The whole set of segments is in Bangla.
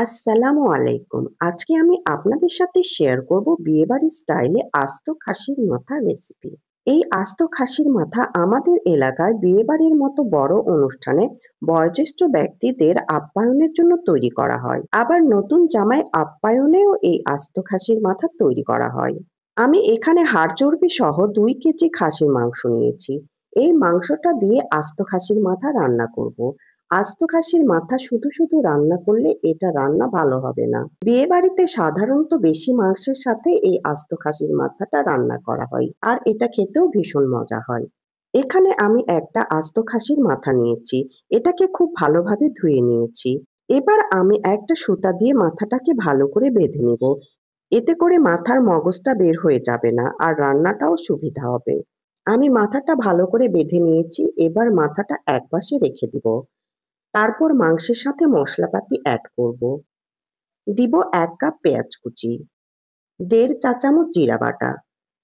আসসালামু আলাইকুম। আজকে আমি আপনাদের সাথে শেয়ার করব বিয়েবাড়ির স্টাইলে আস্ত খাসির মাথার রেসিপি। এই আস্ত খাসির মাথা আমাদের এলাকায় বিয়েবাড়ির মতো বড় অনুষ্ঠানে বয়োজ্যেষ্ঠ ব্যক্তিদের আপ্যায়নের জন্য তৈরি করা হয়। আবার নতুন জামাই আপ্যায়নেও এই আস্ত খাসির মাথা তৈরি করা হয়। আমি এখানে হাড় চর্বি সহ ২ কেজি খাসির মাংস নিয়েছি। এই মাংসটা দিয়ে আস্ত খাসির মাথা রান্না করব। আস্ত খাসির মাথা শুধু শুধু রান্না করলে এটা রান্না ভালো হবে না। বিয়ে বাড়িতে সাধারণত বেশি মাংসের সাথে এই আস্ত খাসির মাথাটা রান্না করা হয় আর এটা খেতেও ভীষণ মজা হয়। এখানে আমি একটা আস্ত খাসির মাথা নিয়েছি। এটাকে খুব ভালোভাবে ধুয়ে নিয়েছি। এবার আমি একটা সুতা দিয়ে মাথাটাকে ভালো করে বেঁধে নিব। এতে করে মাথার মগজটা বের হয়ে যাবে না আর রান্নাটাও সুবিধা হবে। আমি মাথাটা ভালো করে বেঁধে নিয়েছি। এবার মাথাটা একপাশে রেখে দিব। তারপর মাংসের সাথে মশলাপাতি অ্যাড করব। দিব ১ কাপ পেঁয়াজ কুচি, ১.৫ চা চামচ জিরা বাটা।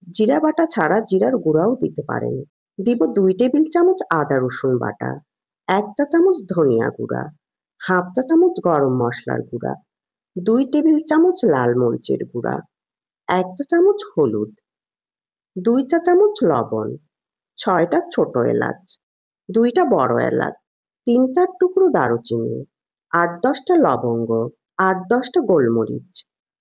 জিরা বাটা ছাড়া জিরার গুঁড়াও দিতে পারেন। দিব ২ টেবিল চামচ আদা রসুন বাটা, ১ চা চামচ ধনিয়া গুঁড়া, হাফ চা চামচ গরম মশলার গুঁড়া, ২ টেবিল চামচ লাল মরিচের গুঁড়া, ১ চা চামচ হলুদ, ২ চা চামচ লবণ, ৬টা ছোট এলাচ, ২টা বড় এলাচ, ৩-৪ টুকরো দারুচিনি, ৮-১০টা লবঙ্গ, ৮-১০টা গোলমরিচ,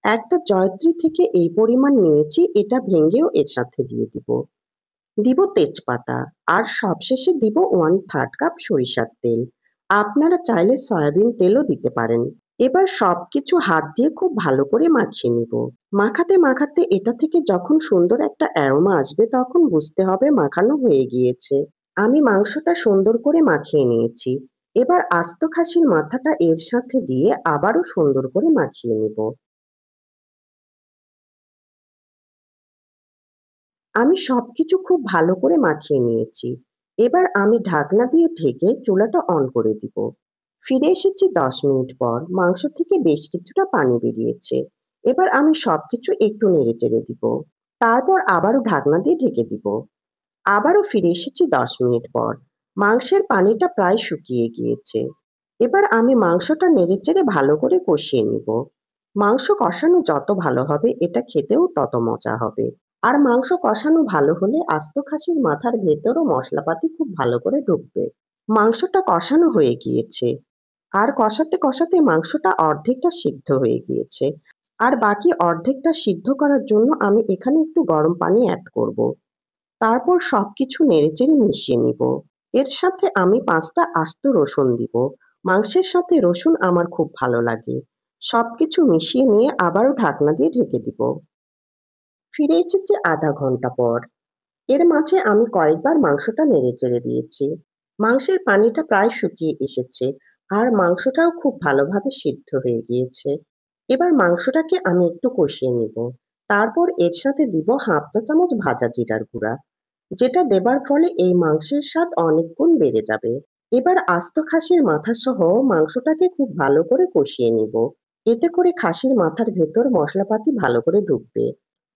একটা জয়ত্রী থেকে এই পরিমাণ নিয়েছি, এটা ভেঙেও এর সাথে দিয়ে দিব। দিব তেজপাতা আর সবশেষে দিব 1/3 কাপ সরিষার তেল। আপনারা চাইলে সয়াবিন তেলও দিতে পারেন। এবার সবকিছু হাত দিয়ে খুব ভালো করে মাখিয়ে নিব। মাখাতে মাখাতে এটা থেকে যখন সুন্দর একটা অ্যারোমা আসবে তখন বুঝতে হবে মাখানো হয়ে গিয়েছে। আমি মাংসটা সুন্দর করে মাখিয়ে নিয়েছি। এবার আস্ত খাসির মাথাটা এর সাথে দিয়ে আবারও সুন্দর করে মাখিয়ে নিব। আমি সবকিছু খুব ভালো করে মাখিয়ে নিয়েছি। এবার আমি ঢাকনা দিয়ে ঢেকে চুলাটা অন করে দিব। ফিরে এসেছি ১০ মিনিট পর। মাংস থেকে বেশ কিছুটা পানি বেরিয়েছে। এবার আমি সবকিছু একটু নেড়েচেড়ে দিব। তারপর আবারও ঢাকনা দিয়ে ঢেকে দিব। আবারও ফিরে এসেছি ১০ মিনিট পর। মাংসের পানিটা প্রায় শুকিয়ে গিয়েছে। এবার আমি মাংসটা নেড়েচেড়ে ভালো করে কষিয়ে নিব। মাংস কষানো যত ভালো হবে এটা খেতেও তত মজা হবে। আর মাংস কষানো ভালো হলে আস্ত খাসির মাথার ভেতরও মশলাপাতি খুব ভালো করে ঢুকবে। মাংসটা কষানো হয়ে গিয়েছে। আর কষাতে কষাতে মাংসটা অর্ধেকটা সিদ্ধ হয়ে গিয়েছে। আর বাকি অর্ধেকটা সিদ্ধ করার জন্য আমি এখানে একটু গরম পানি অ্যাড করব। তারপর সবকিছু নেড়েচেড়ে মিশিয়ে নিব। এর সাথে আমি ৫টা আস্ত রসুন দিব। মাংসের সাথে রসুন আমার খুব ভালো লাগে। সবকিছু মিশিয়ে নিয়ে আবারও ঢাকনা দিয়ে ঢেকে দিব। ফিরে এসেছি ০.৫ ঘন্টা পর। এর মাঝে আমি কয়েকবার মাংসটা নেড়েচেড়ে দিয়েছি। মাংসের পানিটা প্রায় শুকিয়ে এসেছে আর মাংসটাও খুব ভালোভাবে সিদ্ধ হয়ে গিয়েছে। এবার মাংসটাকে আমি একটু কষিয়ে নিব। তারপর এর সাথে দিব হাফ চা চামচ ভাজা জিরার গুঁড়া, যেটা দেবার ফলে এই মাংসের স্বাদ অনেক গুণ বেড়ে যাবে। এবার আস্ত খাসির মাথা সহ মাংসটাকে খুব ভালো করে কষিয়ে নিব। এতে করে খাসির মাথার ভেতর মশলাপাতি ভালো করে ঢুকবে।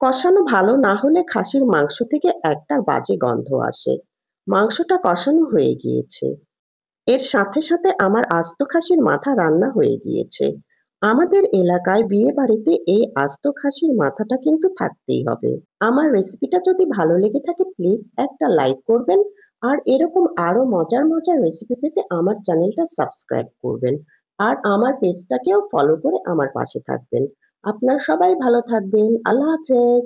কষানো ভালো না হলে খাসির মাংস থেকে একটা বাজে গন্ধ আসে। মাংসটা কষানো হয়ে গিয়েছে। এর সাথে সাথে আমার আস্ত খাসির মাথা রান্না হয়ে গিয়েছে। আমাদের এলাকায় বিয়ে বাড়িতে এই আস্ত খাসির মাথাটা কিন্তু থাকতেই হবে। আমার রেসিপিটা যদি ভালো লেগে থাকে প্লিজ একটা লাইক করবেন আর এরকম আরো মজার মজার রেসিপি পেতে আমার চ্যানেলটা সাবস্ক্রাইব করবেন আর আমার পেজটাকেও ফলো করে আমার পাশে থাকবেন। আপনারা সবাই ভালো থাকবেন। আল্লাহ হাফেজ।